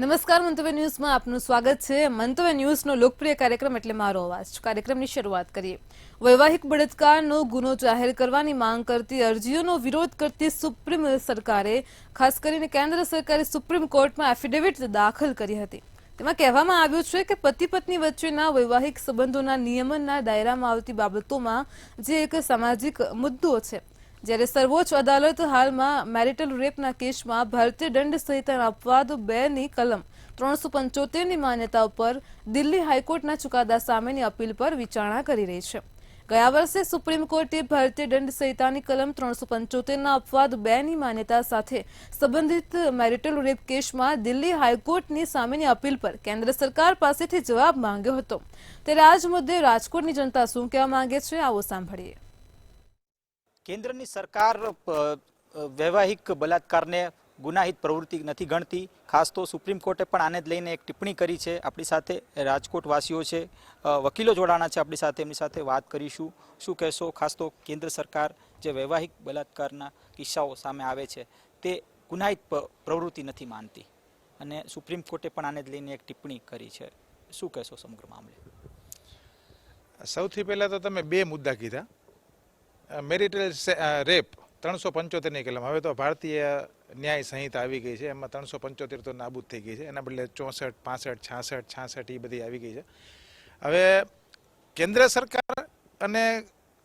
નમસ્કાર મંતવ્ય ન્યૂઝમાં આપનું સ્વાગત છે। મંતવ્ય ન્યૂઝનો લોકપ્રિય કાર્યક્રમ એટલે મારો અવાજ। કાર્યક્રમની શરૂઆત કરીએ। વૈવાહિક બળાત્કારનો ગુનો જાહેર કરવાની માંગ કરતી અરજીઓનો વિરોધ કરતી સુપ્રીમ સરકારે ખાસ કરીને કેન્દ્ર સરકારે સુપ્રીમ કોર્ટમાં એફિડેવિટ દાખલ કરી હતી। તેમાં કહેવામાં આવ્યું છે કે પતિ પત્ની વચ્ચેના વૈવાહિક સંબંધોના નિયમનના દાયરામાં આવતી બાબતોમાં જે એક સામાજિક મુદ્દો છે, જ્યારે સર્વોચ્ચ અદાલત હાલમાં મેરિટલ રેપના કેસમાં ભારતીય દંડ સંહિતાના અપવાદ 2ની કલમ 375ની માન્યતા ઉપર દિલ્હી હાઈકોર્ટના ચુકાદા સામેની અપીલ પર વિચારણા કરી રહી છે। ગયા વર્ષે સુપ્રીમ કોર્ટે ભારતીય દંડ સંહિતાની કલમ 375ના અપવાદ 2ની માન્યતા સાથે સંબંધિત મેરિટલ રેપ કેસમાં દિલ્હી હાઈકોર્ટની સામેની અપીલ પર કેન્દ્ર સરકાર પાસેથી જવાબ માંગ્યો હતો। ત્યારે આ જ મુદ્દે રાજકોટની જનતા શું કહેવા માંગે છે, આવો સાંભળીએ। કેન્દ્રની સરકાર વૈવાહિક બલાત્કારને ગુનાહિત પ્રવૃત્તિ નથી ગણતી। ખાસ તો સુપ્રીમ કોર્ટે પણ આને જ લઈને એક ટિપ્પણી કરી છે। આપણી સાથે રાજકોટવાસીઓ છે, વકીલો જોડાણા છે આપણી સાથે, એમની સાથે વાત કરીશું। શું કહેશો? ખાસ તો કેન્દ્ર સરકાર જે વૈવાહિક બલાત્કારના કિસ્સાઓ સામે આવે છે તે ગુનાહિત પ્રવૃત્તિ નથી માનતી અને સુપ્રીમ કોર્ટે પણ આને જ લઈને એક ટિપ્પણી કરી છે। શું કહેશો સમગ્ર મામલે? સૌથી પહેલા તો તમે બે મુદ્દા કીધા। મેરિટલ રેપ 375ની કલમ, હવે તો ભારતીય ન્યાય સંહિતા આવી ગઈ છે, એમાં 375 તો નાબૂદ થઈ ગઈ છે, એના બદલે 64, 65, 66, 66 એ બધી આવી ગઈ છે। હવે કેન્દ્ર સરકાર અને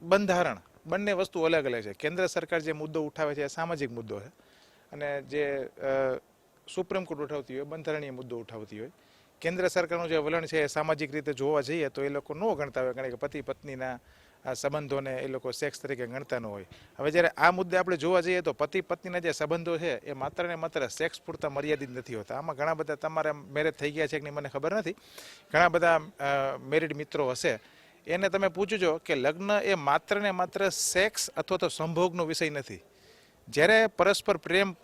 બંધારણ બંને વસ્તુ અલગ અલગ છે। કેન્દ્ર સરકાર જે મુદ્દો ઉઠાવે છે એ સામાજિક મુદ્દો છે અને જે સુપ્રીમ કોર્ટ ઉઠાવતી હોય બંધારણીય મુદ્દો ઉઠાવતી હોય। કેન્દ્ર સરકારનું જે વલણ છે એ સામાજિક રીતે જોવા જઈએ તો એ લોકો ન ગણતા હોય, કારણ કે પતિ પત્નીના સંબંધોને એ લોકો સેક્સ તરીકે ગણતા ન હોય। હવે જ્યારે આ મુદ્દે આપણે જોવા જઈએ તો પતિ પત્નીના જે સંબંધો છે એ માત્ર ને માત્ર સેક્સ પૂરતા મર્યાદિત નથી હોતા। આમાં ઘણા બધા તમારા મેરેજ થઈ ગયા છે કે નહીં મને ખબર નથી, ઘણા બધા મેરિડ મિત્રો હશે, એને તમે પૂછજો કે લગ્ન એ માત્ર ને માત્ર સેક્સ અથવા તો સંભોગનો વિષય નથી। જ્યારે પરસ્પર પ્રેમ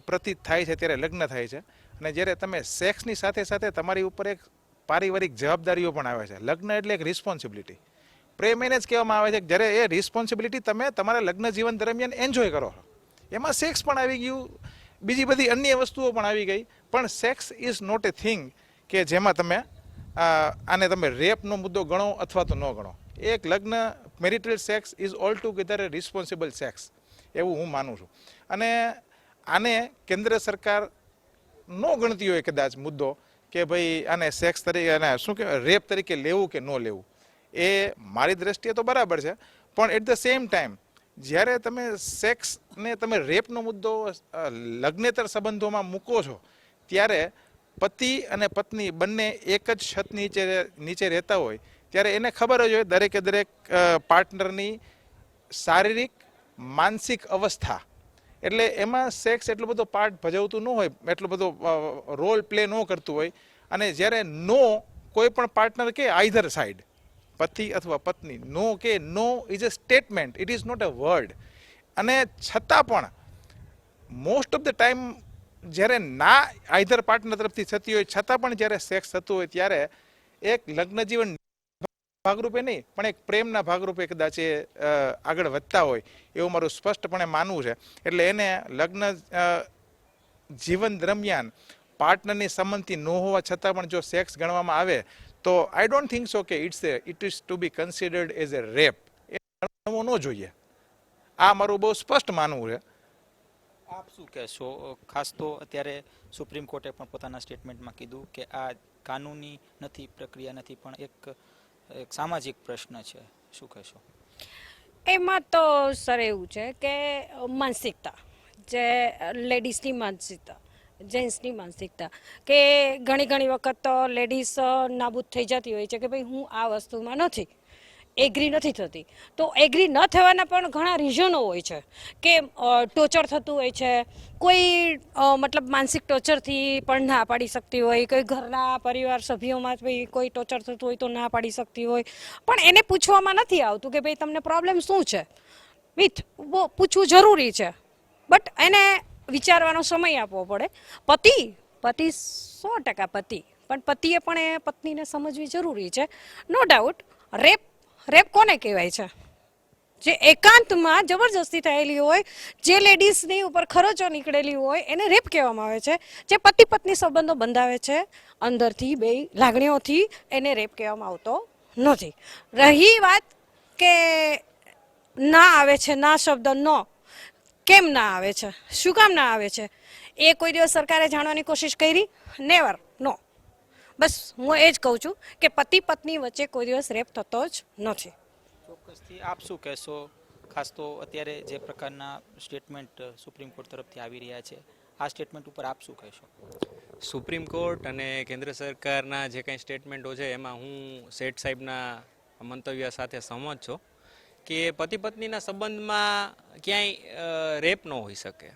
પ્રતીત થાય છે ત્યારે લગ્ન થાય છે, અને જ્યારે તમે સેક્સની સાથે સાથે તમારી ઉપર એક પારિવારિક જવાબદારીઓ પણ આવે છે। લગ્ન એટલે એક રિસ્પોન્સિબિલિટી। પ્રેમ એને જ કહેવામાં આવે છે કે જ્યારે એ રિસ્પોન્સિબિલિટી તમે તમારા લગ્ન જીવન દરમિયાન એન્જોય કરો છો, એમાં સેક્સ પણ આવી ગયું, બીજી બધી અન્ય વસ્તુઓ પણ આવી ગઈ, પણ sex is not a thing કે જેમાં તમે આને તમે રેપનો મુદ્દો ગણો અથવા તો ન ગણો। એક લગ્ન marital sex is altogether a responsible sex, એવું હું માનું છું। અને આને કેન્દ્ર સરકાર ન ગણતી હોય કદાચ મુદ્દો કે ભાઈ આને સેક્સ તરીકે અને શું કહેવાય રેપ તરીકે લેવું કે ન લેવું, એ મારી દ્રષ્ટિએ તો બરાબર છે, પણ એટ ધ સેમ ટાઈમ જ્યારે તમે સેક્સને તમે રેપનો મુદ્દો લગ્નેતર સંબંધોમાં મૂકો છો ત્યારે પતિ અને પત્ની બંને એક જ છત નીચે રહેતા હોય ત્યારે એને ખબર જ હોય દરેકે દરેક પાર્ટનરની શારીરિક માનસિક અવસ્થા, એટલે એમાં સેક્સ એટલો બધો પાર્ટ ભજવતું ન હોય, એટલો બધો રોલ પ્લે ન કરતું હોય। અને જ્યારે નો કોઈ પણ પાર્ટનર કે આઈધર સાઈડ પતિ અથવા પત્ની નો કે no is a statement, it is not a word. અને છતાં પણ મોસ્ટ ઓફ ધ ટાઈમ જ્યારે ના આઈધર પાર્ટનર તરફથી થતી હોય છતાં પણ જ્યારે સેક્સ થતું હોય ત્યારે એક લગ્ન જીવન ભાગરૂપે નહીં પણ એક પ્રેમના ભાગરૂપે કદાચ એ આગળ વધતા હોય એવું મારું સ્પષ્ટપણે માનવું છે। એટલે એને લગ્ન જીવન દરમિયાન પાર્ટનરની સંમતિ ન હોવા છતાં પણ જો સેક્સ ગણવામાં આવે તો આઈ ડોન્ટ થિંક સો કે it is to be considered as a rape, એ ગણવું ન જોઈએ। આ મારું બહુ સ્પષ્ટ માનવું છે। આપ શું કહેશો? ખાસ તો અત્યારે સુપ્રીમ કોર્ટે પણ પોતાના સ્ટેટમેન્ટમાં કીધું કે આ કાનૂની નથી, પ્રક્રિયા નથી, પણ એક સામાજિક પ્રશ્ન છે। શું કહેશો? એમાં તો સર એવું છે કે માનસિકતા, જે લેડીઝની માનસિકતા, જેન્ટ્સની માનસિકતા, કે ઘણી વખત તો લેડીઝ નાબૂદ થઈ જતી હોય છે કે ભાઈ હું આ વસ્તુમાં નથી એગ્રી નથી થતી, તો એગ્રી ન થવાના પણ ઘણા રીઝનો હોય છે કે ટોર્ચર થતું હોય છે, કોઈ મતલબ માનસિક ટોર્ચરથી પણ ના પાડી શકતી હોય, કોઈ ઘરના પરિવાર સભ્યોમાં કોઈ ટોર્ચર થતું હોય તો ના પાડી શકતી હોય, પણ એને પૂછવામાં નથી આવતું કે ભાઈ તમને પ્રોબ્લેમ શું છે, પૂછવું જરૂરી છે, બટ એને વિચારવાનો સમય આપવો પડે। પતિ 100% પતિ, પણ પતિએ પણ એ પત્નીને સમજવી જરૂરી છે, નો ડાઉટ। રેપ કોને કહેવાય છે? જે એકાંતમાં જબરજસ્તી થયેલી હોય, જે લેડીઝની ઉપર ખર્ચો નીકળેલી હોય એને રેપ કહેવામાં આવે છે. જે પતિ પત્ની સંબંધો બંધાવે છે અંદરથી બે લાગણીઓથી, એને રેપ કહેવામાં આવતો નથી. રહી વાત કે ના આવે છે, ના શબ્દ નો કેમ ના આવે છે, શું કામ ના આવે છે, એ કોઈ દિવસ સરકારે જાણવાની કોશિશ કરી? નેવર, નો. બસ હું એ જ કહું છું કે પતિ પત્ની વચ્ચે કોઈ દિવસ રેપ થતો જ નથી. ચોક્કસથી આપ શું કહેશો, ખાસ તો અત્યારે જે પ્રકારના સ્ટેટમેન્ટ સુપ્રીમ કોર્ટ તરફથી આવી રહ્યા છે, આ સ્ટેટમેન્ટ ઉપર આપ શું કહેશો? સુપ્રીમ કોર્ટ અને કેન્દ્ર સરકારના જે કંઈ સ્ટેટમેન્ટો છે એમાં હું શેઠ સાહેબના મંતવ્ય સાથે સહમત છું કે પતિ પત્નીના સંબંધમાં ક્યાંય રેપ ન હોઈ શકે.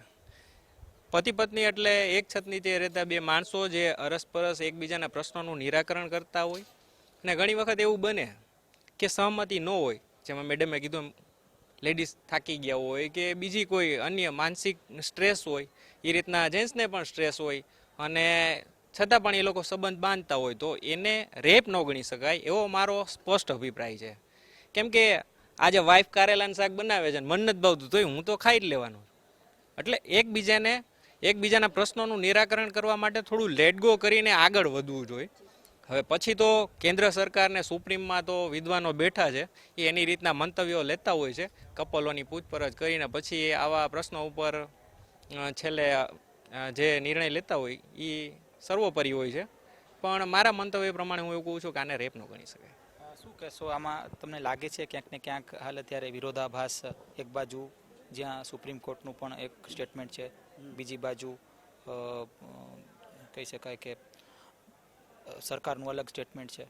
પતિ પત્ની એટલે એક છત નીચે રહેતા બે માણસો જે અરસપરસ એકબીજાના પ્રશ્નોનું નિરાકરણ કરતા હોય. અને ઘણી વખત એવું બને કે સહમતિ ન હોય, જેમાં મેડમે કીધું એમ લેડીઝ થાકી ગયા હોય કે બીજી કોઈ અન્ય માનસિક સ્ટ્રેસ હોય, એ રીતના જેન્ટ્સને પણ સ્ટ્રેસ હોય અને છતાં પણ એ લોકો સંબંધ બાંધતા હોય, તો એને રેપ ન ગણી શકાય એવો મારો સ્પષ્ટ અભિપ્રાય છે. કેમ કે આજે વાઈફ કારેલાનું શાક બનાવે છે, મન નથી ભાવતું તોય હું તો ખાઈ જ લેવાનું. એટલે એકબીજાના પ્રશ્નોનું નિરાકરણ કરવા માટે થોડું લેટ ગો કરીને આગળ વધવું જોઈએ. હવે પછી તો કેન્દ્ર સરકારને સુપ્રીમમાં તો વિદ્વાનો બેઠા છે, એ એની રીતના મંતવ્યો લેતા હોય છે, કપલોની પૂછપરછ કરીને પછી એ આવા પ્રશ્નો ઉપર છેલ્લે જે નિર્ણય લેતા હોય એ સર્વોપરી હોય છે. પણ મારા મંતવ્ય પ્રમાણે હું એવું કહું છું કે આને રેપ ન ગણી શકાય. શું કહેશો, આમાં તમને લાગે છે ક્યાંક ને ક્યાંક હાલ અત્યારે વિરોધાભાસ, એક બાજુ જ્યાં સુપ્રીમ કોર્ટનું પણ એક સ્ટેટમેન્ટ છે, બીજી બાજુ કહી શકાય કે સરકારનું અલગ સ્ટેટમેન્ટ છે,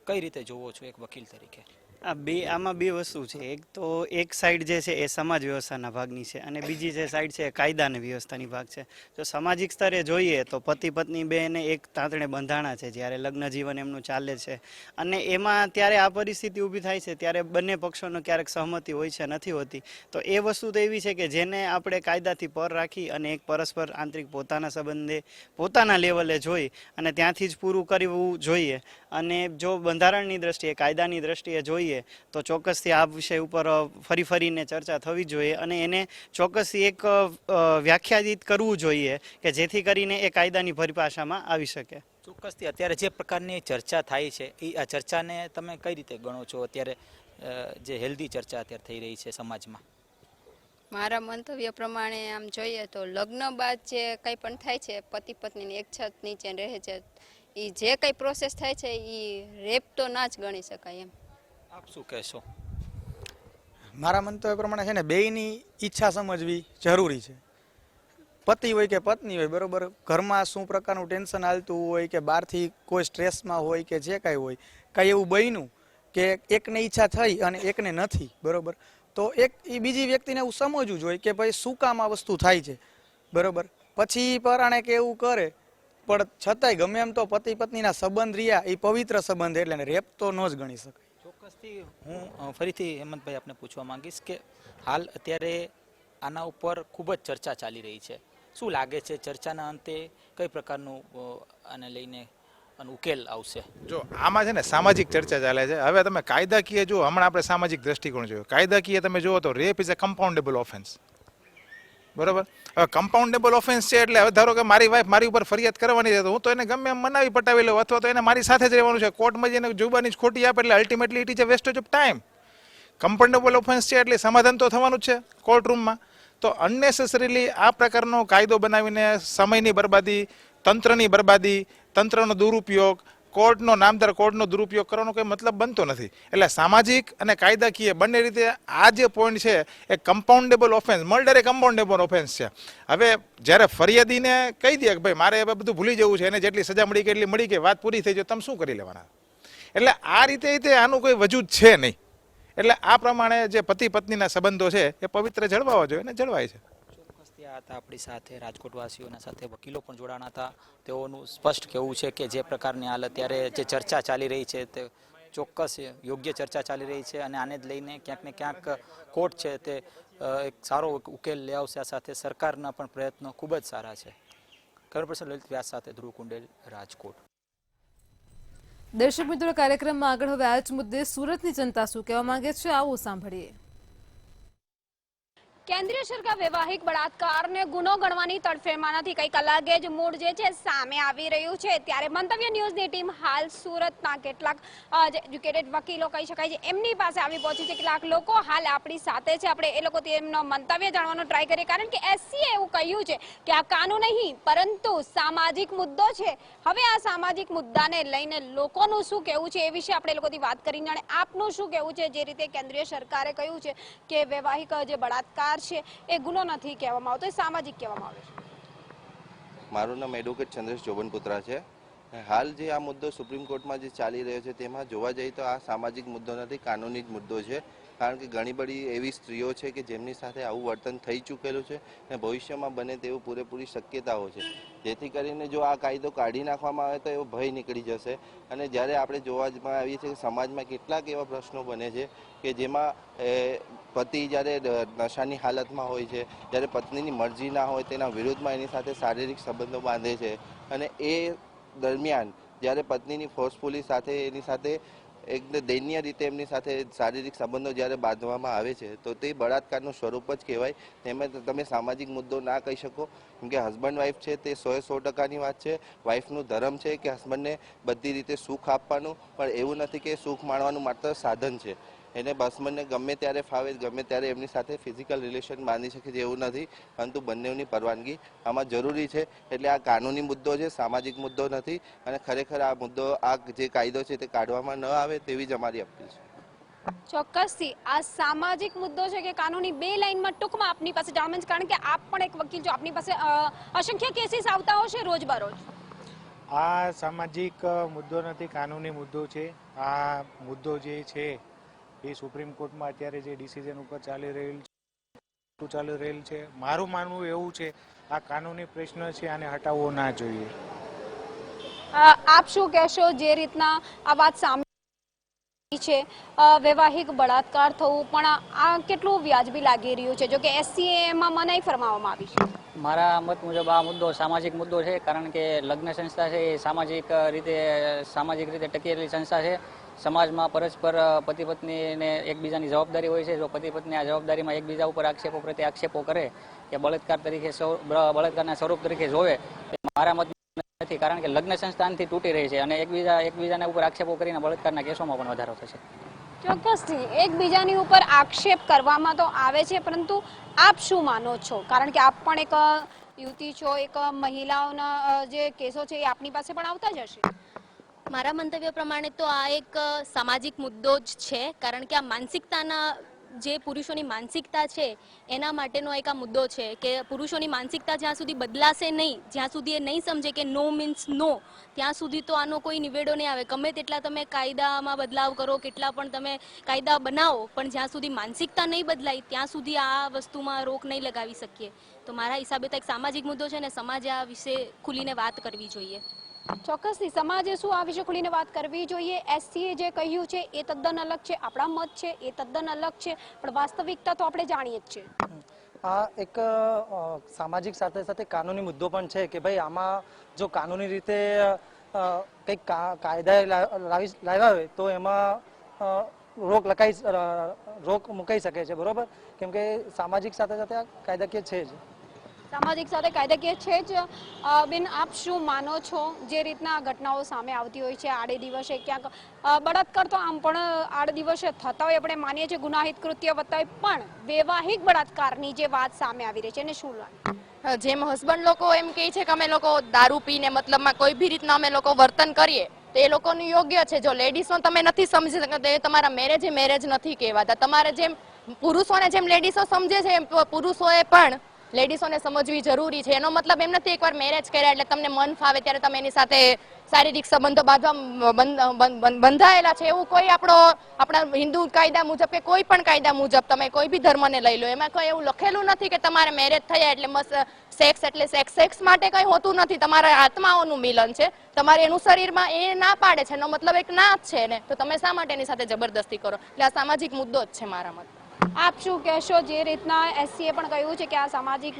કઈ રીતે જોવો છો એક વકીલ તરીકે? આમાં બે વસ્તુ છે. એક તો એક સાઈડ જે છે એ સમાજ વ્યવસ્થાના ભાગની છે અને બીજી જે સાઈડ છે એ કાયદાની વ્યવસ્થાની ભાગ છે. જો સામાજિક સ્તરે જોઈએ તો પતિ પત્ની બેને એક તાંતણે બંધાણા છે જ્યારે લગ્ન જીવન એમનું ચાલે છે, અને એમાં ત્યારે આ પરિસ્થિતિ ઊભી થાય છે ત્યારે બંને પક્ષોનો ક્યારેક સહમતિ હોય છે, નથી હોતી. તો એ વસ્તુ તો એવી છે કે જેને આપણે કાયદાથી પર રાખી અને એક પરસ્પર આંતરિક પોતાના સંબંધે પોતાના લેવલે જોઈ અને ત્યાંથી જ પૂરું કરવું જોઈએ. અને જો બંધારણની દ્રષ્ટિએ, કાયદાની દ્રષ્ટિએ જોઈએ તો ચોક્કસથી આ વિષય ઉપર ફરીને ચર્ચા થવી જોઈએ અને એને ચોક્કસથી એક વ્યાખ્યાયિત કરવું જોઈએ કે જેથી કરીને એ કાયદાની પરિભાષામાં આવી શકે. ચોક્કસથી અત્યારે જે પ્રકારની ચર્ચા થાય છે એ આ ચર્ચાને તમે કઈ રીતે ગણો છો? અત્યારે જે હેલ્ધી ચર્ચા અત્યારે થઈ રહી છે સમાજમાં. મારા મંતવ્ય પ્રમાણે આમ જોઈએ તો લગ્ન બાદ જે કંઈ પણ થાય છે, પતિ પત્નીની એક છત નીચે રહે છે, એ જે કંઈ પ્રોસેસ થાય છે એ રેપ તો ના જ ગણી શકાય એમ. આપ શું કહેશો? મારા મંતવ્ય પ્રમાણે છે ને બેયની ઈચ્છા સમજવી જરૂરી છે. પતિ હોય કે પત્ની હોય, બરોબર, ઘરમાં શું પ્રકારનું ટેન્શન હાલતું હોય કે બહારથી કોઈ સ્ટ્રેસમાં હોય કે જે કાંઈ હોય, કાંઈ એવું બન્યું કે એકને ઈચ્છા થઈ અને એકને નથી, બરોબર, તો એક એ બીજી વ્યક્તિને એવું સમજવું જોઈએ કે ભાઈ શું કામ આ વસ્તુ થાય છે, બરોબર. પછી પરાણે કે એવું કરે, પણ છતાંય ગમે એમ તો પતિ પત્નીના સંબંધ રહ્યા એ પવિત્ર સંબંધ, એટલે રેપ તો ન જ ગણી શકાય. ચોક્કસથી હું ફરીથી હેમંતભાઈ આપને પૂછવા માંગીશ કે હાલ અત્યારે આના ઉપર ખૂબ જ ચર્ચા ચાલી રહી છે. શું લાગે છે ચર્ચાના અંતે કઈ પ્રકારનું આને લઈને ઉકેલ આવશે? જો આમાં છે ને સામાજિક ચર્ચા ચાલે છે. હવે તમે કાયદાકીય જો હમણાં આપણે સામાજિક દ્રષ્ટિકોણ જોયો, કાયદાકીય તમે જુઓ તો rape is a compoundable offence, બરોબર. હવે કમ્પાઉન્ડેબલ ઓફેન્સ છે એટલે હવે ધારો કે મારી વાઈફ મારી ઉપર ફરિયાદ કરવાની છે તો હું તો એને ગમે એમ મનાવી પટાવી લઉં, અથવા તો એને મારી સાથે જ રહેવાનું છે. કોર્ટમાં જઈને જુબાની જ ખોટી આપે એટલે ultimately it is a wastage of time. Compoundable offence છે એટલે સમાધાન તો થવાનું જ છે કોર્ટરૂમમાં. તો અનનેસેસરીલી આ પ્રકારનો કાયદો બનાવીને સમયની બરબાદી, તંત્રની બરબાદી, તંત્રનો દુરુપયોગ, કોર્ટનો નામદાર કોર્ટનો દુરુપયોગ કરવાનો કોઈ મતલબ બનતો નથી. એટલે સામાજિક અને કાયદાકીય બંને રીતે આ જે પોઈન્ટ છે એ કમ્પાઉન્ડેબલ ઓફેન્સ, મર્ડર એ કમ્પાઉન્ડેબલ ઓફેન્સ છે. હવે જ્યારે ફરિયાદીને કહી દે કે ભાઈ મારે હવે બધું ભૂલી જવું છે, એને જેટલી સજા મળી કે એટલી મળી, કે વાત પૂરી થઈ જાય, તમે શું કરી લેવાના? એટલે આ રીતે આનું કોઈ વજૂદ છે નહીં. એટલે આ પ્રમાણે જે પતિ પત્નીના સંબંધો છે એ પવિત્ર જળવાવા જોઈએ અને જળવાય છે. ચોક્કસથી આ હતા આપણી સાથે રાજકોટવાસીઓના સાથે વકીલો પણ જોડાણા હતા. તેઓનું સ્પષ્ટ કહેવું છે કે જે પ્રકારની હાલ અત્યારે જે ચર્ચા ચાલી રહી છે તે ચોક્કસ યોગ્ય ચર્ચા ચાલી રહી છે અને આને જ લઈને ક્યાંક ને ક્યાંક કોર્ટ છે તે એક સારો ઉકેલ લઈ આવશે. આ સાથે સરકારના પણ પ્રયત્નો ખૂબ જ સારા છે. કેમેરાપર્સન લલિત વ્યાસ સાથે ધ્રુવ કુંડેલ, રાજકોટ. દર્શક મિત્રો, કાર્યક્રમમાં આગળ હવે આ જ મુદ્દે સુરતની જનતા શું કહેવા માંગે છે, આવું સાંભળીએ. કેન્દ્રીય સરકાર વૈવાહિક બળાત્કારને ગુનો ગણવાની તડફેણમાં નથી. કંઈક અલગ જ મૂડ જે છે સામે આવી રહ્યું છે. ત્યારે મંતવ્ય ન્યૂઝની ટીમ હાલ સુરતના કેટલાક જે એજ્યુકેટેડ વકીલો કહી શકાય છે એમની પાસે આવી પહોંચી છે. કેટલાક લોકો હાલ આપણી સાથે છે. આપણે એ લોકો તેમનો મંતવ્ય જાણવાનો ટ્રાય કરીએ, કારણ કે એસસીએ એવું કહ્યું છે કે આ કાનૂન નહીં પરંતુ સામાજિક મુદ્દો છે. હવે આ સામાજિક મુદ્દાને લઈને લોકોનું શું કહેવું છે એ વિશે આપણે એ લોકોથી વાત કરીને જાણે આપનું શું કહેવું છે. જે રીતે કેન્દ્રીય સરકારે કહ્યું છે કે વૈવાહિક જે બળાત્કાર છે એ ગુનો નથી કહેવામાં આવતો, એ સામાજિક કહેવામાં આવે છે. મારું નામ એડવોકેટ ચંદ્રેશ જોબનપુત્રા છે. હાલ જે આ મુદ્દો સુપ્રીમ કોર્ટમાં જે ચાલી રહ્યો છે તેમાં જોવા જઈએ તો આ સામાજિક મુદ્દો નથી, કાનૂની જ મુદ્દો છે. કારણ કે ઘણી બધી એવી સ્ત્રીઓ છે કે જેમની સાથે આવું વર્તન થઈ ચૂકેલું છે અને ભવિષ્યમાં બને તેવું પૂરેપૂરી શક્યતાઓ છે. જેથી કરીને જો આ કાયદો કાઢી નાખવામાં આવે તો એવો ભય નીકળી જશે. અને જ્યારે આપણે જોવામાં આવીએ છીએ કે સમાજમાં કેટલાક એવા પ્રશ્નો બને છે કે જેમાં પતિ જ્યારે નશાની હાલતમાં હોય છે, જ્યારે પત્નીની મરજી ના હોય તેના વિરુદ્ધમાં એની સાથે શારીરિક સંબંધો બાંધે છે અને એ દરમિયાન જ્યારે પત્નીની ફોર્સફુલી સાથે એની સાથે એક દયનીય રીતે એમની સાથે શારીરિક સંબંધો જ્યારે બાંધવામાં આવે છે તો તે બળાત્કારનું સ્વરૂપ જ કહેવાય. તેમાં તમે સામાજિક મુદ્દો ના કહી શકો, કેમ કે હસબન્ડ વાઈફ છે તે 100% વાત છે. વાઈફનું ધર્મ છે કે હસબન્ડને બધી રીતે સુખ આપવાનું, પણ એવું નથી કે સુખ માણવાનું માત્ર સાધન છે. એને હસબન્ડને ગમે ત્યારે ફાવે ગમે ત્યારે એમની સાથે ફિઝિકલ રિલેશન બાંધી શકે છે એવું નથી, પરંતુ બંનેની પરવાનગી આમાં જરૂરી છે. એટલે આ કાનૂની મુદ્દો છે, સામાજિક મુદ્દો નથી. અને ખરેખર આ મુદ્દો, આ જે કાયદો છે તે કાઢવામાં ન આવે તેવી જ અમારી અપીલ છે. ચોક્કસથી આ સામાજિક મુદ્દો છે કે કાનૂની, બે લાઈનમાં ટૂંકમાં આપની પાસે જાણવું છે, કારણ કે આપ પણ એક વકીલ છો, આપની પાસે અસંખ્ય કેસીસ આવતા હશે રોજબરોજ. આ સામાજિક મુદ્દો નથી, કાનૂની મુદ્દો છે. આ મુદ્દો જે છે એ સુપ્રીમ કોર્ટમાં અત્યારે જે ડિસિઝન ઉપર ચાલી રહેલ છે. મારું માનવું એવું છે આ કાનૂની પ્રશ્ન છે, આને હટાવવો ના જોઈએ. આપ શું કહેશો જે રીતના આ વાત સામે છે, વૈવાહિક બળાત્કાર થવું પણ આ કેટલું વ્યાજબી લાગી રહ્યું છે, જો કે એસસીએમાં મનાઈ ફરમાવવામાં આવી છે? મારા મત મુજબ આ મુદ્દો સામાજિક મુદ્દો છે, કારણ કે લગ્ન સંસ્થા છે એ સામાજિક રીતે ટકેલી સંસ્થા છે. સમાજમાં પરસ્પર પતિ પત્નીને એકબીજાની જવાબદારી હોય છે. જો પતિ પત્ની આ જવાબદારીમાં એકબીજા ઉપર આક્ષેપો પ્રત્યે આક્ષેપો કરે કે બળાત્કારના સ્વરૂપ તરીકે જોવે, મારા મત નથી. કારણ કે લગ્ન સંસ્થાનથી તૂટી રહી છે અને એકબીજાના ઉપર આક્ષેપો કરીને બળાત્કારના કેસોમાં પણ વધારો થશે. ચોક્કસથી એકબીજાની ઉપર આક્ષેપ કરવામાં તો આવે છે, પરંતુ આપ શું માનો છો? કારણ કે આપ પણ એક યુવતી છો, એક મહિલાઓના જે કેસો છે એ આપની પાસે પણ આવતા જ હશે. મારા મંતવ્ય પ્રમાણે તો આ એક સામાજિક મુદ્દો જ છે, કારણ કે આ માનસિકતાના જે પુરુષોની માનસિકતા છે એના માટેનો એક આ મુદ્દો છે કે પુરુષોની માનસિકતા જ્યાં સુધી બદલાશે નહીં, જ્યાં સુધી એ નહીં સમજે કે નો મીન્સ નો, ત્યાં સુધી તો આનો કોઈ નિવેડો નહીં આવે. ગમે તેટલા તમે કાયદામાં બદલાવ કરો, કેટલા પણ તમે કાયદા બનાવો, પણ જ્યાં સુધી માનસિકતા નહીં બદલાય ત્યાં સુધી આ વસ્તુમાં રોક નહીં લગાવી શકીએ. તો મારા હિસાબે તો એક સામાજિક મુદ્દો છે ને સમાજે આ વિશે ખુલીને વાત કરવી જોઈએ. ચોક્કસથી સમાજે શું આ વિશે ખુલીને વાત કરવી જોઈએ. એસસીએ જે કહ્યું છે એ તદ્દન અલગ છે, આપણા મત છે એ તદ્દન અલગ છે, પણ વાસ્તવિકતા તો આપણે જાણીએ જ છીએ. આ એક સામાજિક સાથે સાથે કાનૂની મુદ્દો પણ છે કે ભાઈ આમાં જો કાનૂની રીતે કંઈક કાયદા લાવ્યા હોય તો એમાં રોક મુકાઈ શકે છે, બરોબર? કેમ કે સામાજિક સાથે સાથે આ કાયદાકીય છે જ. સામાજિક સાથે કાયદાકીય છે જ. બેન, આપ શું માનો છો જે રીતના ઘટનાઓ સામે આવતી હોય છે આડે દિવસે? ક્યાંક બળાત્કાર તો આમ પણ આડે દિવસે થતા હોય, આપણે માનીએ છીએ ગુનાહિત કૃત્ય બતાવે, પણ વૈવાહિક બળાત્કારની જે વાત સામે આવી રહી છે એને શું લાગે? જેમ હસબન્ડ લોકો એમ કહે છે કે અમે લોકો દારૂ પીને મતલબમાં કોઈ બી રીતના અમે લોકો વર્તન કરીએ તો એ લોકોનું યોગ્ય છે. જો લેડીઝનો તમે નથી સમજી શકતા એ તમારા મેરેજ નથી કહેવાતા. તમારે જેમ પુરુષોને જેમ લેડીઝો સમજે છે એમ પુરુષોએ પણ લેડીઝોને સમજવી જરૂરી છે. એનો મતલબ એમ નથી એકવાર મેરેજ કર્યા એટલે તમને મન ફાવે ત્યારે તમે એની સાથે શારીરિક સંબંધો બંધાયેલા છે એવું કોઈ આપણા હિન્દુ કાયદા મુજબ કે કોઈ પણ કાયદા મુજબ તમે કોઈ બી ધર્મને લઈ લો, એમાં કોઈ એવું લખેલું નથી કે તમારે મેરેજ થયા એટલે સેક્સ એટલે સેક્સ માટે કંઈ હોતું નથી. તમારા આત્માઓનું મિલન છે, તમારે એનું શરીરમાં એ ના પાડે છે એનો મતલબ એક ના જ છે ને, તો તમે શા માટે એની સાથે જબરદસ્તી કરો? એટલે આ સામાજિક મુદ્દો જ છે મારા મતે. આપ શું કહેશો? જે રીતના એસસીએ પણ કહ્યું છે કે આ સામાજિક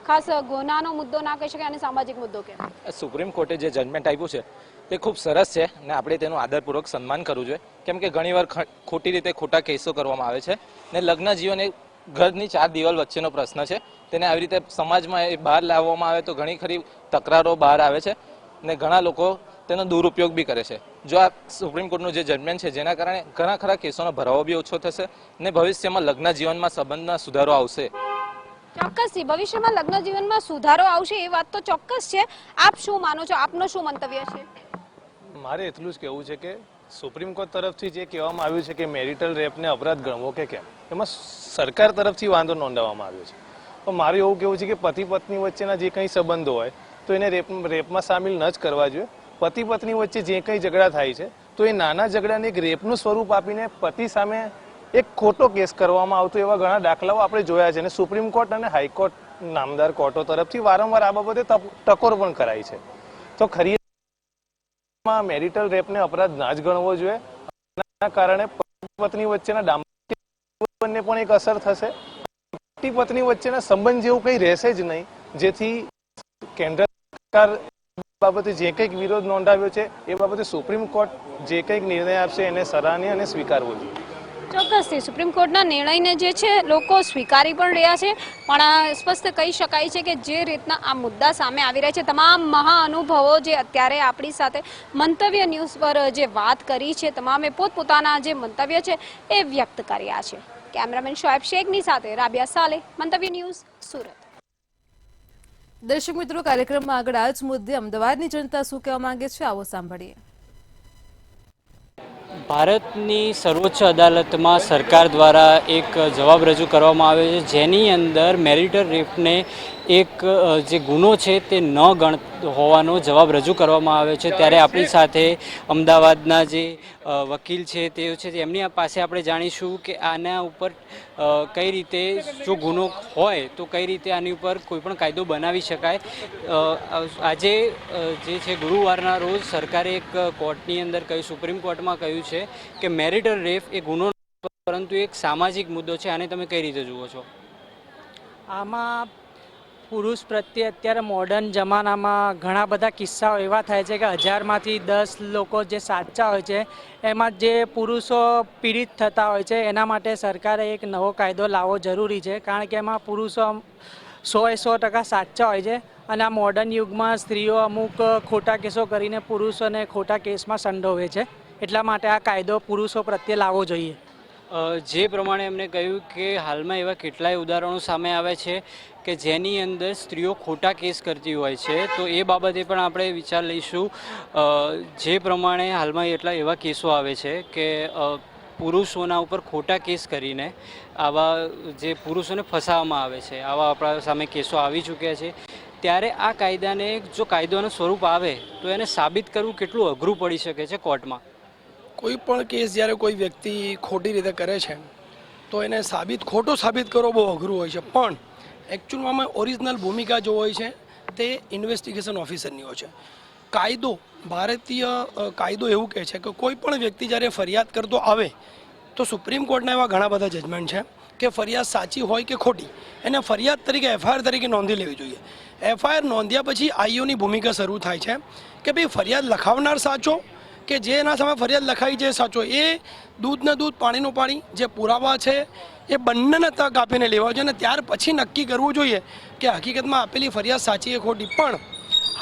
ખાસ ગુનાનો મુદ્દો ના કહી શકાય અને સામાજિક મુદ્દો કહેવાય. સુપ્રીમ કોર્ટે જે જજમેન્ટ આપ્યું છે તે ખૂબ સરસ છે અને આપણે તેનું આદરપૂર્વક સન્માન કરવું જોઈએ, કેમ કે ઘણીવાર ખોટી રીતે ખોટા કેસો કરવામાં આવે છે ને લગ્ન જીવન એ ઘરની ચાર દિવાલ વચ્ચેનો પ્રશ્ન છે, તેને આવી રીતે સમાજમાં એ બહાર લાવવામાં આવે તો ઘણી ખરી તકરારો બહાર આવે છે અને ઘણા લોકો તેનો દુરુપયોગ બી કરે છે. જો આ સુપ્રીમ કોર્ટનું જે જજમેન્ટ છે જેના કારણે ઘણા ખરા કેસોનો ભરાવો બી ઓછો થશે અને ભવિષ્યમાં લગ્ન જીવનમાં સંબંધમાં સુધારો આવશે. ચોક્કસથી ભવિષ્યમાં લગ્ન જીવનમાં સુધારો આવશે એ વાત તો ચોક્કસ છે. આપ શું માનો છો? આપનું શું મંતવ્ય છે? મારે એટલું જ કહેવું છે કે સુપ્રીમ કોર્ટ તરફથી જે કહેવામાં આવ્યું છે કે મેરિટલ રેપને અપરાધ ગણવો કે કેમ, એમાં સરકાર તરફથી વાંધો નોંધાવવામાં આવ્યો છે. પણ મારું એવું કહેવું છે કે પતિ પત્ની વચ્ચેના જે કંઈ સંબંધો હોય તો એને રેપમાં સામેલ ન જ કરવા જોઈએ. પતિ પત્ની વચ્ચે જે કંઈ ઝઘડા થાય છે તો એ નાના ઝઘડાને એક રેપનું સ્વરૂપ આપીને પતિ સામે એક ખોટો કેસ કરવામાં આવતો એવા ઘણા દાખલાઓ આપણે જોયા છે અને સુપ્રીમ કોર્ટ અને હાઈકોર્ટ નામદાર કોર્ટો તરફથી વારંવાર આ બાબતે ટકોર પણ કરાઈ છે. તો ખરી મેરિટલ રેપને અપરાધ ના જ ગણવો જોઈએ. એના કારણે પતિ પત્ની વચ્ચેના દાંપત્ય જીવનને પણ એક અસર થશે. પતિ પત્ની વચ્ચેના સંબંધ જેવું કંઈ રહેશે જ નહીં, જેથી કેન્દ્ર સરકાર બાબતે જે કંઈક વિરોધ નોંધાવ્યો છે એ બાબતે સુપ્રીમ કોર્ટ જે કંઈક નિર્ણય આપશે એને સરાહનીય અને સ્વીકારવો જોઈએ. ચોક્કસથી સુપ્રીમ કોર્ટના નિર્ણયને જે છે લોકો સ્વીકારી પણ રહ્યા છે, પણ સ્પષ્ટ કહી શકાય છે કે જે રીતના આ મુદ્દા સામે આવી રહ્યા છે, તમામ મહાઅનુભવો જે અત્યારે આપણી સાથે મંતવ્ય ન્યૂઝ પર જે વાત કરી છે, તમામે પોતપોતાના જે મંતવ્ય છે એ વ્યક્ત કર્યા છે. કેમેરામેન શોએબ શેખની સાથે રાબિયા સાલે, મંતવ્ય ન્યૂઝ, સુરત. દર્શક મિત્રો, કાર્યક્રમમાં આગળ આ જ મુદ્દે અમદાવાદની જનતા શું કહેવા માંગે છે, આવો સાંભળીએ. ભારતની સર્વોચ્ચ અદાલતમાં સરકાર દ્વારા એક જવાબ રજૂ કરવામાં આવ્યો છે, જેની અંદર મેરિટલ રેપને એક જે ગુનો છે તે ન ગણ હોવાનો જવાબ રજૂ કરવામાં આવ્યો છે. ત્યારે આપણી સાથે અમદાવાદના જે વકીલ છે તે છે, એમની પાસે આપણે જાણીશું કે આના ઉપર કઈ રીતે જો ગુનો હોય તો કઈ રીતે આની ઉપર કોઈ પણ કાયદો બનાવી શકાય. આજે જે છે ગુરુવારના રોજ સરકારે એક કોર્ટની અંદર કહ્યું, સુપ્રીમ કોર્ટમાં કહ્યું છે કે મેરિટલ રેપ એ ગુનો પરંતુ એક સામાજિક મુદ્દો છે. આને તમે કઈ રીતે જુઓ છો? આમાં પુરુષ પ્રત્યે અત્યારે મોડર્ન જમાનામાં ઘણા બધા કિસ્સાઓ એવા થાય છે કે 1000માંથી 10 લોકો જે સાચા હોય છે એમાં જે પુરુષો પીડિત થતા હોય છે. એના માટે સરકારે એક નવો કાયદો લાવવો જરૂરી છે, કારણ કે એમાં પુરુષો 100% સાચા હોય છે અને આ મોડર્ન યુગમાં સ્ત્રીઓ અમુક ખોટા કેસો કરીને પુરુષોને ખોટા કેસમાં સંડોવે છે. એટલા માટે આ કાયદો પુરુષો પ્રત્યે લાવવો જોઈએ. જે પ્રમાણે એમને કહ્યું કે હાલમાં એવા કેટલાય ઉદાહરણો સામે આવે છે કે જેની અંદર સ્ત્રીઓ ખોટા કેસ કરતી હોય છે, તો એ બાબતે પણ આપણે વિચાર લઈશું. જે પ્રમાણે હાલમાં એવા કેસો આવે છે કે પુરુષોના ઉપર ખોટા કેસ કરીને આવા જે પુરુષોને ફસાવવામાં આવે છે, આવા આપણા સામે કેસો આવી ચૂક્યા છે. ત્યારે આ કાયદાને જો કાયદોનું સ્વરૂપ આવે તો એને સાબિત કરવું કેટલું અઘરું પડી શકે છે કોર્ટમાં? કોઈ પણ કેસ જ્યારે કોઈ વ્યક્તિ ખોટી રીતે કરે છે તો એને ખોટો સાબિત કરવો બહુ અઘરું હોય છે, પણ એકચ્યુઅલમાં ઓરિજિનલ ભૂમિકા જો હોય છે તે ઇન્વેસ્ટિગેશન ઓફિસરની હોય છે. ભારતીય કાયદો એવું કહે છે કે કોઈ પણ વ્યક્તિ જ્યારે ફરિયાદ કરતો આવે તો સુપ્રીમ કોર્ટના એવા ઘણા બધા જજમેન્ટ છે કે ફરિયાદ સાચી હોય કે ખોટી એને ફરિયાદ તરીકે FIR તરીકે નોંધી લેવી જોઈએ. FIR નોંધ્યા પછી આઈઓની ભૂમિકા શરૂ થાય છે કે ભાઈ ફરિયાદ લખાવનાર સાચો કે જે એના સામે ફરિયાદ લખાઈ છે સાચો. એ દૂધને દૂધ પાણીનું પાણી જે પુરાવા છે એ બંનેને તક આપીને લેવા જોઈએ અને ત્યાર પછી નક્કી કરવું જોઈએ કે હકીકતમાં આપેલી ફરિયાદ સાચી કે ખોટી. પણ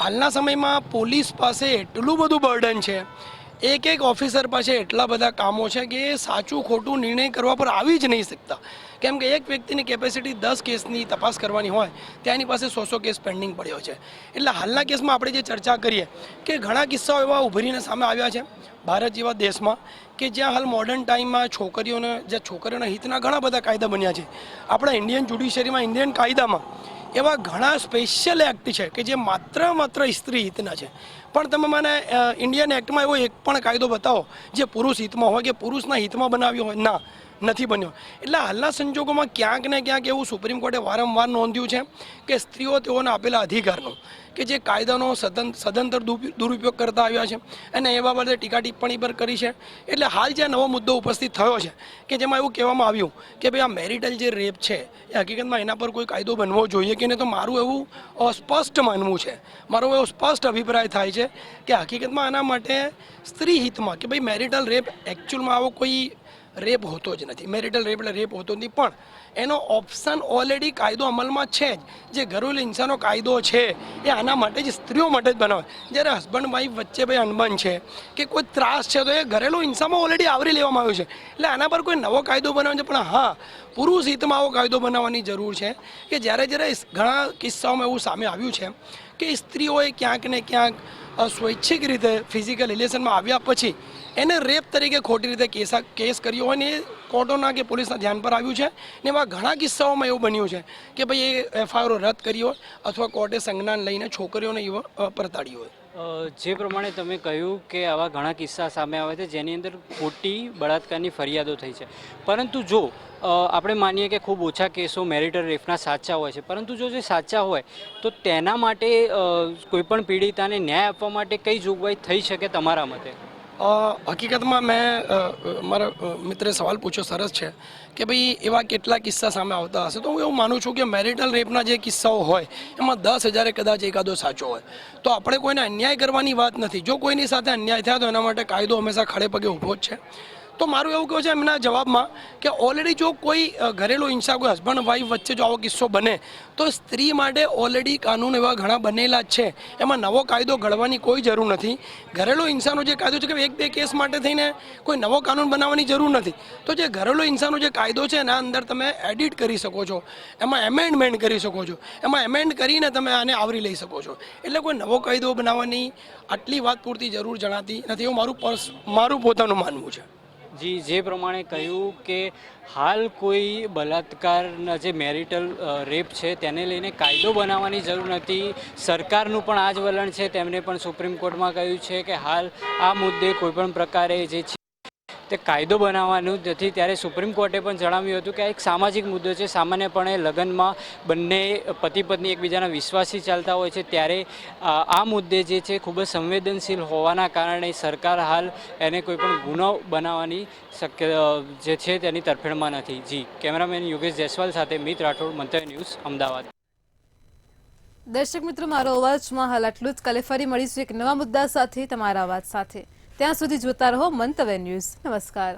હાલના સમયમાં પોલીસ પાસે એટલું બધું બર્ડન છે, એક ઓફિસર પાસે એટલા બધા કામો છે કે એ સાચું ખોટું નિર્ણય કરવા પર આવી જ નહીં શકતા. કેમ કે એક વ્યક્તિની કેપેસિટી 10 કેસની તપાસ કરવાની હોય ત્યાં એની પાસે 100 કેસ પેન્ડિંગ પડ્યો છે. એટલે હાલના કેસમાં આપણે જે ચર્ચા કરીએ કે ઘણા કિસ્સાઓ એવા ઉભરીને સામે આવ્યા છે ભારત જેવા દેશમાં કે જ્યાં હાલ મોડર્ન ટાઈમમાં છોકરીઓના હિતના ઘણા બધા કાયદા બન્યા છે. આપણા ઇન્ડિયન જ્યુડિશરીમાં, ઇન્ડિયન કાયદામાં એવા ઘણા સ્પેશિયલ એક્ટ છે કે જે માત્ર સ્ત્રી હિતના છે. પણ તમે મને ઇન્ડિયન એક્ટમાં એવો એક પણ કાયદો બતાવો જે પુરુષ હિતમાં હોય કે પુરુષના હિતમાં બનાવ્યો હોય. ના, નથી બન્યો. એટલે હાલના સંજોગોમાં ક્યાંક ને ક્યાંક એવું સુપ્રીમ કોર્ટે વારંવાર નોંધ્યું છે કે સ્ત્રીઓ તેઓને આપેલા અધિકારનો કે જે કાયદાનો સદંતર દુરુપયોગ કરતા આવ્યા છે અને એ બાબતે ટીકા ટિપ્પણી પર કરી છે. એટલે હાલ જે નવો મુદ્દો ઉપસ્થિત થયો છે કે જેમાં એવું કહેવામાં આવ્યું કે ભાઈ આ મેરિટલ જે રેપ છે એ હકીકતમાં એના પર કોઈ કાયદો બનવો જોઈએ કે નહીં. તો મારું એવું સ્પષ્ટ માનવું છે, મારો એવો સ્પષ્ટ અભિપ્રાય થાય છે કે હકીકતમાં આના માટે સ્ત્રી હિતમાં કે ભાઈ મેરિટલ રેપ એકચ્યુઅલમાં આવો કોઈ રેપ હોતો જ નથી. મેરિટલ રેપ એટલે રેપ હોતો નથી, પણ એનો ઓપ્શન ઓલરેડી કાયદો અમલમાં છે જ. જે ઘરેલું હિંસાનો કાયદો છે એ આના માટે જ, સ્ત્રીઓ માટે જ બનાવે. જ્યારે હસબન્ડ વાઈફ વચ્ચે ભાઈ અનબન છે કે કોઈ ત્રાસ છે તો એ ઘરેલું હિંસામાં ઓલરેડી આવરી લેવામાં આવ્યું છે. એટલે આના પર કોઈ નવો કાયદો બનાવે છે, પણ હા, પુરુષ હિતમાં આવો કાયદો બનાવવાની જરૂર છે કે જ્યારે ઘણા કિસ્સાઓમાં એવું સામે આવ્યું છે કે સ્ત્રીઓએ ક્યાંક ને ક્યાંક સ્વૈચ્છિક રીતે ફિઝિકલ રિલેશનમાં આવ્યા પછી એને રેપ તરીકે ખોટી રીતે કેસ કર્યો હોય ને એ કોર્ટોના કે પોલીસના ધ્યાન પર આવ્યું છે. ને એવા ઘણા કિસ્સાઓમાં એવું બન્યું છે કે ભાઈ એ એફઆઈઆર રદ કરી હોય અથવા કોર્ટે સંજ્ઞાન લઈને છોકરીઓને પરતાડી હોય. જે પ્રમાણે તમે કહ્યું કે આવા ઘણા કિસ્સા સામે આવે છે જેની અંદર ખોટી બળાત્કારની ફરિયાદો થઈ છે, પરંતુ જો આપણે માનીએ કે ખૂબ ઓછા કેસો મેરિટલ રેપના સાચા હોય છે, પરંતુ જો જે સાચા હોય તો તેના માટે કોઈપણ પીડિતાને ન્યાય આપવા માટે કઈ જોગવાઈ થઈ શકે તમારા મતે? હકીકતમાં મેં મારા મિત્રે સવાલ પૂછ્યો, સરસ છે કે ભાઈ એવા કેટલા કિસ્સા સામે આવતા હશે. તો હું એવું માનું છું કે મેરિટલ રેપના જે કિસ્સાઓ હોય એમાં 10,000 કદાચ એકાદો સાચો હોય. તો આપણે કોઈને અન્યાય કરવાની વાત નથી. જો કોઈની સાથે અન્યાય થયા તો એના માટે કાયદો હંમેશા ખડે પગે ઊભો જ છે. તો મારું એવું કહું છે એમના જવાબમાં કે ઓલરેડી જો કોઈ ઘરેલું હિંસા, કોઈ હસબન્ડ વાઈફ વચ્ચે જો આવો કિસ્સો બને તો સ્ત્રી માટે ઓલરેડી કાનૂન એવા ઘણા બનેલા જ છે. એમાં નવો કાયદો ઘડવાની કોઈ જરૂર નથી. ઘરેલું હિંસાનો જે કાયદો છે કે 1-2 કેસ માટે થઈને કોઈ નવો કાનૂન બનાવવાની જરૂર નથી. તો જે ઘરેલું હિંસાનો જે કાયદો છે એના અંદર તમે એડિટ કરી શકો છો, એમાં એમેન્ડમેન્ટ કરી શકો છો, એમાં એમેન્ડ કરીને તમે આને આવરી લઈ શકો છો. એટલે કોઈ નવો કાયદો બનાવવાની આટલી વાત પૂરતી જરૂર જણાતી નથી, એવું મારું પોતાનું માનવું છે. જી, જે પ્રમાણે કહ્યું કે હાલ કોઈ બલાત્કારના જે મેરિટલ રેપ છે તેને લઈને કાયદો બનાવવાની જરૂર નથી. સરકારનું પણ આ જ વલણ છે. તેમણે પણ સુપ્રીમ કોર્ટમાં કહ્યું છે કે હાલ આ મુદ્દે કોઈપણ પ્રકારે જે છે તે કાયદો બનાવવાનું નથી. ત્યારે સુપ્રીમ કોર્ટે પણ જણાવ્યું હતું કે આ એક સામાજિક મુદ્દો છે. સામાન્યપણે લગ્નમાં બંને પતિ પત્ની એકબીજાના વિશ્વાસી ચાલતા હોય છે, ત્યારે આ મુદ્દે જે છે ખૂબ જ સંવેદનશીલ હોવાના કારણે સરકાર હાલ એને કોઈ પણ ગુનો બનાવવાની જે છે તેની તરફેણમાં નથી. જી, કેમેરામેન યોગેશ જયસ્વાલ સાથે મિત રાઠોડ, મંતવ્ય ન્યૂઝ, અમદાવાદ. દર્શક મિત્રો, મારો અવાજમાં હાલ આટલું જ. કાલે ફરી મળીશું એક નવા મુદ્દા સાથે, તમારા અવાજ સાથે. ત્યાં સુધી જોતા રહો મંતવ્ય ન્યૂઝ. નમસ્કાર.